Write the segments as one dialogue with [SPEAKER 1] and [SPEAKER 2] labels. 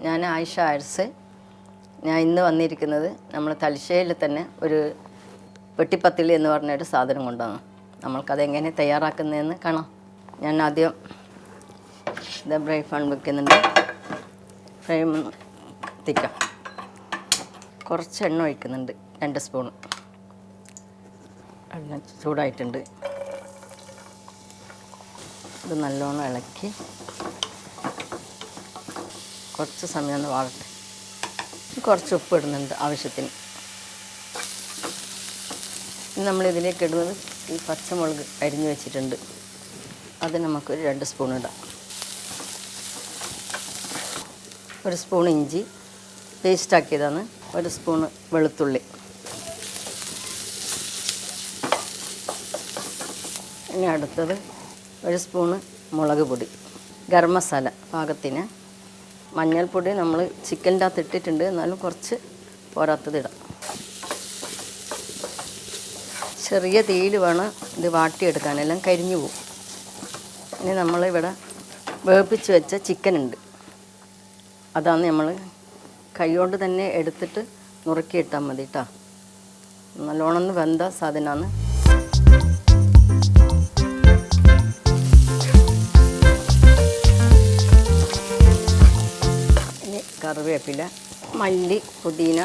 [SPEAKER 1] ഞാൻ ആയിഷ ആർസ്. ഞാൻ ഇന്ന് വന്നിരിക്കുന്നത് നമ്മൾ തലശ്ശേരിയിൽ തന്നെ ഒരു വെട്ടിപ്പത്തിലി എന്ന് പറഞ്ഞൊരു സാധനം കൊണ്ടാണ്. നമ്മൾക്കതെങ്ങനെ തയ്യാറാക്കുന്നതെന്ന് കാണാം. ഞാൻ ആദ്യം ഇത് ഫ്രൈ പാൻ വെക്കുന്നുണ്ട്. ഫ്രൈ എത്തിക്കാം. കുറച്ച് എണ്ണ ഒഴിക്കുന്നുണ്ട്, 2 സ്പൂൺ. എണ്ണ ചൂടായിട്ടുണ്ട്. ഇത് നല്ലോണം ഇളക്കി കുറച്ച് സമയം ഒന്ന് വാഴട്ടെ. കുറച്ച് ഉപ്പ് ഇടുന്നുണ്ട് ആവശ്യത്തിന്. ഇനി നമ്മളിതിലേക്ക് ഇടുന്നത് ഈ പച്ചമുളക് അരിഞ്ഞു വെച്ചിട്ടുണ്ട്. അത് നമുക്കൊരു 2 സ്പൂൺ ഇടാം. 1 സ്പൂൺ ഇഞ്ചി പേസ്റ്റാക്കിയതാണ്. 1 സ്പൂൺ വെളുത്തുള്ളി. ഇനി അടുത്തത് 1 സ്പൂണ് മുളക് പൊടി, ഗരം മസാല പാകത്തിന്, മഞ്ഞൾപ്പൊടി നമ്മൾ ചിക്കൻ്റെ അകത്ത് ഇട്ടിട്ടുണ്ട്, എന്നാലും കുറച്ച് പോരാത്തത് ഇടാം. ചെറിയ തീയിൽ വേണം ഇത് വാട്ടിയെടുക്കാൻ, എല്ലാം കരിഞ്ഞു പോകും. ഇനി നമ്മളിവിടെ വേപ്പിച്ച് വെച്ച ചിക്കൻ ഉണ്ട്. അതാണ് നമ്മൾ കൈകൊണ്ട് തന്നെ എടുത്തിട്ട് നുറുക്കിയിട്ടാൽ മതി കേട്ടോ. നല്ലോണം വെന്ത സാധനമാണ്. ഇനി കറിവേപ്പില, മല്ലി, പുതിന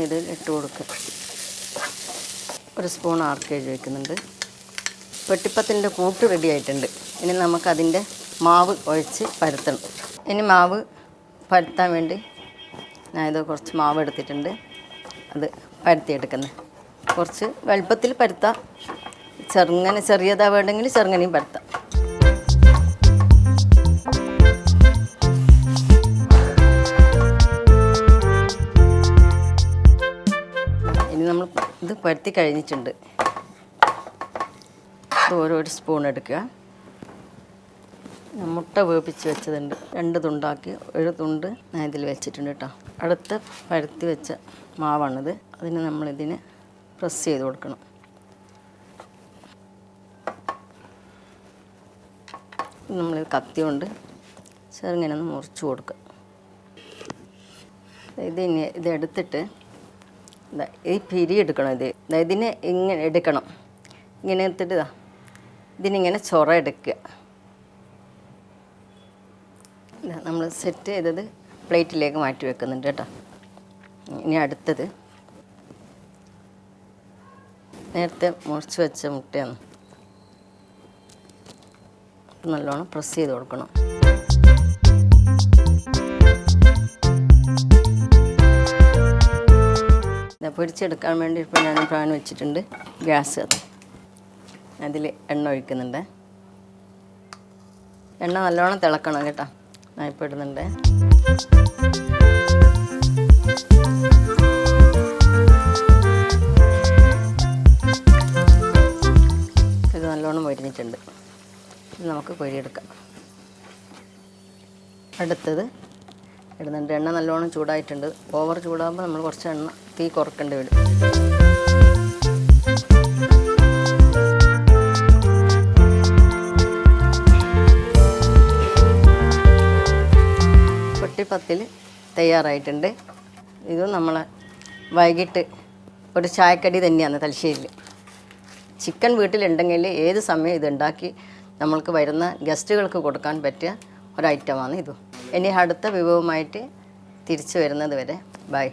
[SPEAKER 1] ഇതിൽ ഇട്ട് കൊടുക്കുക. 1 സ്പൂൺ ആർക്കേജ് വയ്ക്കുന്നുണ്ട്. വെട്ടിപ്പത്തിൻ്റെ കൂട്ട് റെഡി ആയിട്ടുണ്ട്. ഇനി നമുക്കതിൻ്റെ മാവ് ഒഴിച്ച് പരത്തണം. ഇനി മാവ് പരത്താൻ വേണ്ടി ഞാനിത് കുറച്ച് മാവ് എടുത്തിട്ടുണ്ട്. അത് പരത്തിയെടുക്കുന്നത് കുറച്ച് വലുപ്പത്തിൽ പരത്താം. ചെറിയതാ വേണ്ടെങ്കിൽ ചെറുങ്ങനെയും പരത്താം. ഇനി നമ്മൾ ഇത് പരത്തി കഴിഞ്ഞിട്ടുണ്ട്. ഇത് ഓരോ സ്പൂൺ എടുക്കുക. മുട്ട വേപ്പിച്ച് വെച്ചതുണ്ട്, 2 തുണ്ടാക്കി 1 തുണ്ട് ഞാൻ ഇതിൽ വെച്ചിട്ടുണ്ട് കേട്ടോ. അടുത്ത പരത്തി വെച്ച മാവാണിത്. അതിന് നമ്മളിതിന് പ്രസ് ചെയ്ത് കൊടുക്കണം. നമ്മൾ കത്തി കൊണ്ട് ചെറുങ്ങനെ ഒന്ന് മുറിച്ച് കൊടുക്കുക. ഇതെടുത്തിട്ട് ഈ പിരി എടുക്കണം. ഇതിനെ ഇങ്ങനെ എടുക്കണം. ഇങ്ങനെ എടുത്തിട്ട് ഇതിനിങ്ങനെ ചൊറ എടുക്കുക. നമ്മൾ സെറ്റ് ചെയ്തത് പ്ലേറ്റിലേക്ക് മാറ്റി വെക്കുന്നുണ്ട് കേട്ടോ. ഇനി അടുത്തത് നേരത്തെ മുറിച്ച് വെച്ച മുട്ടയാണ്. നല്ലോണം പ്രസ് ചെയ്ത് കൊടുക്കണം. പൊരിച്ചെടുക്കാൻ വേണ്ടി ഇപ്പോൾ ഞാൻ പാൻ വെച്ചിട്ടുണ്ട്. ഗ്യാസ് അതിൽ എണ്ണ ഒഴിക്കുന്നുണ്ട്. എണ്ണ നല്ലോണം തിളക്കണം കേട്ടോ. ഞാൻ ഇപ്പോൾ ഇടുന്നുണ്ട്. ഇത് നല്ലോണം മൊരിഞ്ഞിട്ടുണ്ട്. ഇത് നമുക്ക് പൊരിയെടുക്കാം. അടുത്തത് ഇടുന്നുണ്ട്. എണ്ണ നല്ലോണം ചൂടായിട്ടുണ്ട്. ഓവർ ചൂടാകുമ്പോൾ നമ്മൾ കുറച്ച് എണ്ണ തീ കുറക്കേണ്ടി വരും. വെട്ടിപ്പത്തിൽ തയ്യാറായിട്ടുണ്ട്. ഇതും നമ്മളെ വൈകിട്ട് ഒരു ചായക്കടി തന്നെയാണ് തലശ്ശേരിയിൽ. ചിക്കൻ വീട്ടിലുണ്ടെങ്കിൽ ഏത് സമയം ഇതുണ്ടാക്കി നമ്മൾക്ക് വരുന്ന ഗസ്റ്റുകൾക്ക് കൊടുക്കാൻ പറ്റിയ ഒരു ഐറ്റമാണ് ഇതും. ഇനി അടുത്ത വിഭവമായിട്ട് തിരിച്ചു വരുന്നത് വരെ ബൈ.